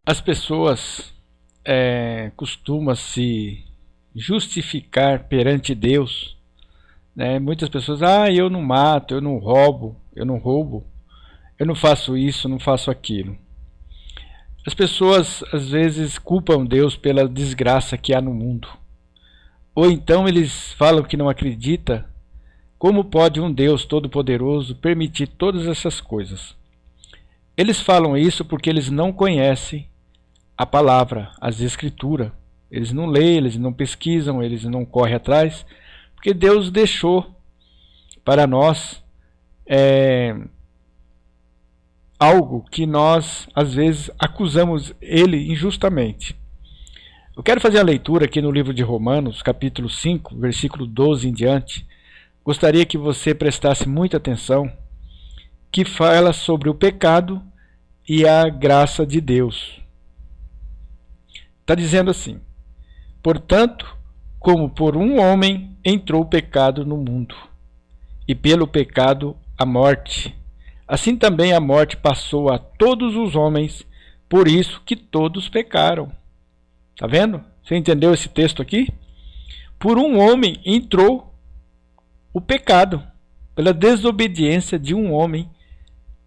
As pessoas costumam se justificar perante Deus, né? Muitas pessoas, eu não mato, eu não roubo, eu não faço isso, não faço aquilo. As pessoas às vezes culpam Deus pela desgraça que há no mundo. Ou então eles falam que não acredita. Como pode um Deus todo-poderoso permitir todas essas coisas? Eles falam isso porque eles não conhecem a palavra, as escrituras. Eles não leem, eles não pesquisam, eles não correm atrás, porque Deus deixou para nós algo que nós às vezes acusamos ele injustamente. Eu quero fazer a leitura aqui no livro de Romanos, capítulo 5, versículo 12 em diante. Gostaria que você prestasse muita atenção, que fala sobre o pecado e a graça de Deus. Está dizendo assim: portanto, como por um homem entrou o pecado no mundo, e pelo pecado a morte, assim também a morte passou a todos os homens, por isso que todos pecaram. Está vendo? Você entendeu esse texto aqui? Por um homem entrou o pecado, pela desobediência de um homem,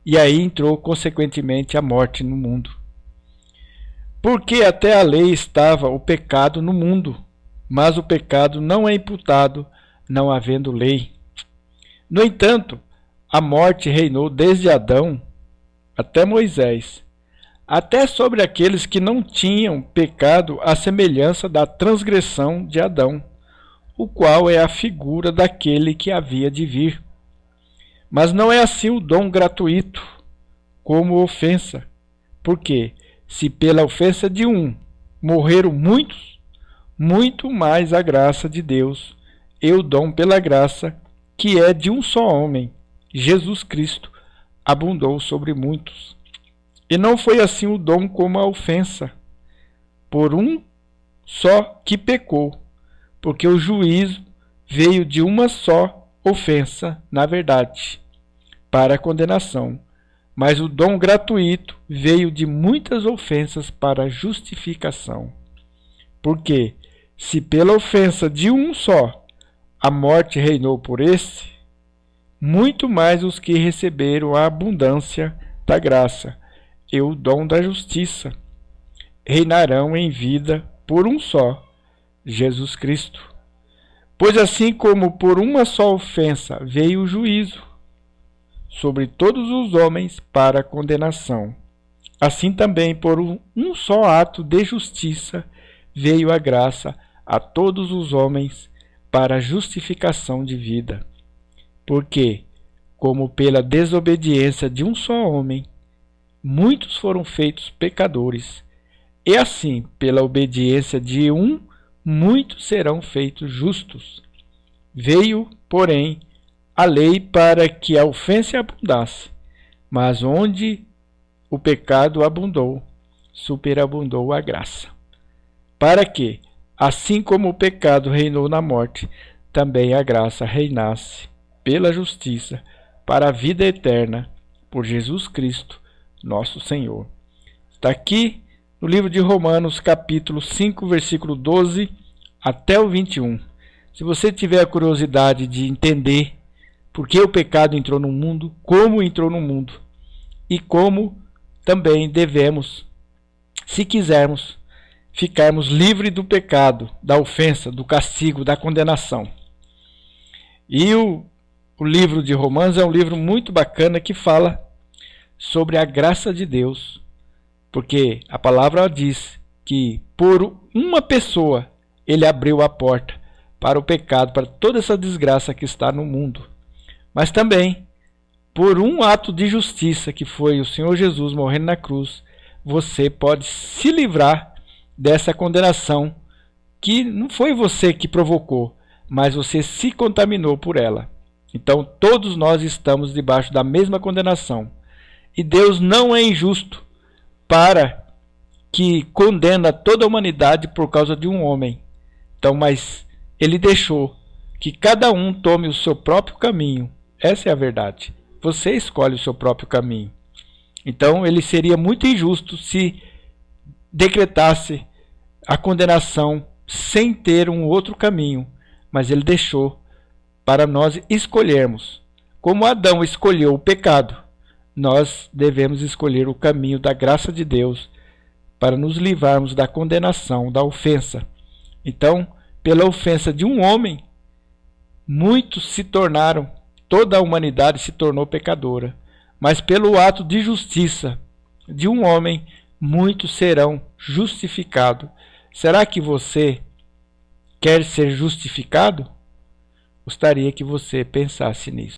e aí entrou consequentemente a morte no mundo. Porque até a lei estava o pecado no mundo, mas o pecado não é imputado, não havendo lei. No entanto, a morte reinou desde Adão até Moisés, até sobre aqueles que não tinham pecado, à semelhança da transgressão de Adão, o qual é a figura daquele que havia de vir. Mas não é assim o dom gratuito, como ofensa, porque se pela ofensa de um morreram muitos, muito mais a graça de Deus e o dom pela graça, que é de um só homem, Jesus Cristo, abundou sobre muitos. E não foi assim o dom como a ofensa, por um só que pecou, porque o juízo veio de uma só ofensa, na verdade, para a condenação. Mas o dom gratuito veio de muitas ofensas para a justificação. Porque, se pela ofensa de um só a morte reinou por esse, muito mais os que receberam a abundância da graça e o dom da justiça reinarão em vida por um só, Jesus Cristo. Pois assim como por uma só ofensa veio o juízo sobre todos os homens para condenação, assim também por um só ato de justiça veio a graça a todos os homens para a justificação de vida. Porque, como pela desobediência de um só homem, muitos foram feitos pecadores, e assim, pela obediência de um, muitos serão feitos justos. Veio, porém, a lei para que a ofensa abundasse, mas onde o pecado abundou, superabundou a graça. Para que, assim como o pecado reinou na morte, também a graça reinasse pela justiça para a vida eterna, por Jesus Cristo, nosso Senhor. Está aqui no livro de Romanos, capítulo 5, versículo 12 até o 21. Se você tiver a curiosidade de entender por que o pecado entrou no mundo, como entrou no mundo, e como também devemos, se quisermos, ficarmos livres do pecado, da ofensa, do castigo, da condenação. E o livro de Romanos é um livro muito bacana que fala sobre a graça de Deus, porque a palavra diz que por uma pessoa ele abriu a porta para o pecado, para toda essa desgraça que está no mundo. Mas também, por um ato de justiça, que foi o Senhor Jesus morrendo na cruz, você pode se livrar dessa condenação, que não foi você que provocou, mas você se contaminou por ela. Então, todos nós estamos debaixo da mesma condenação. E Deus não é injusto para que condena toda a humanidade por causa de um homem. Então, mas ele deixou que cada um tome o seu próprio caminho. Essa é a verdade. Você escolhe o seu próprio caminho. Então, ele seria muito injusto se decretasse a condenação sem ter um outro caminho, mas ele deixou para nós escolhermos. Como Adão escolheu o pecado, nós devemos escolher o caminho da graça de Deus para nos livrarmos da condenação, da ofensa. Então, pela ofensa de um homem, muitos se tornaram, toda a humanidade se tornou pecadora. Mas pelo ato de justiça de um homem, muitos serão justificados. Será que você quer ser justificado? Gostaria que você pensasse nisso.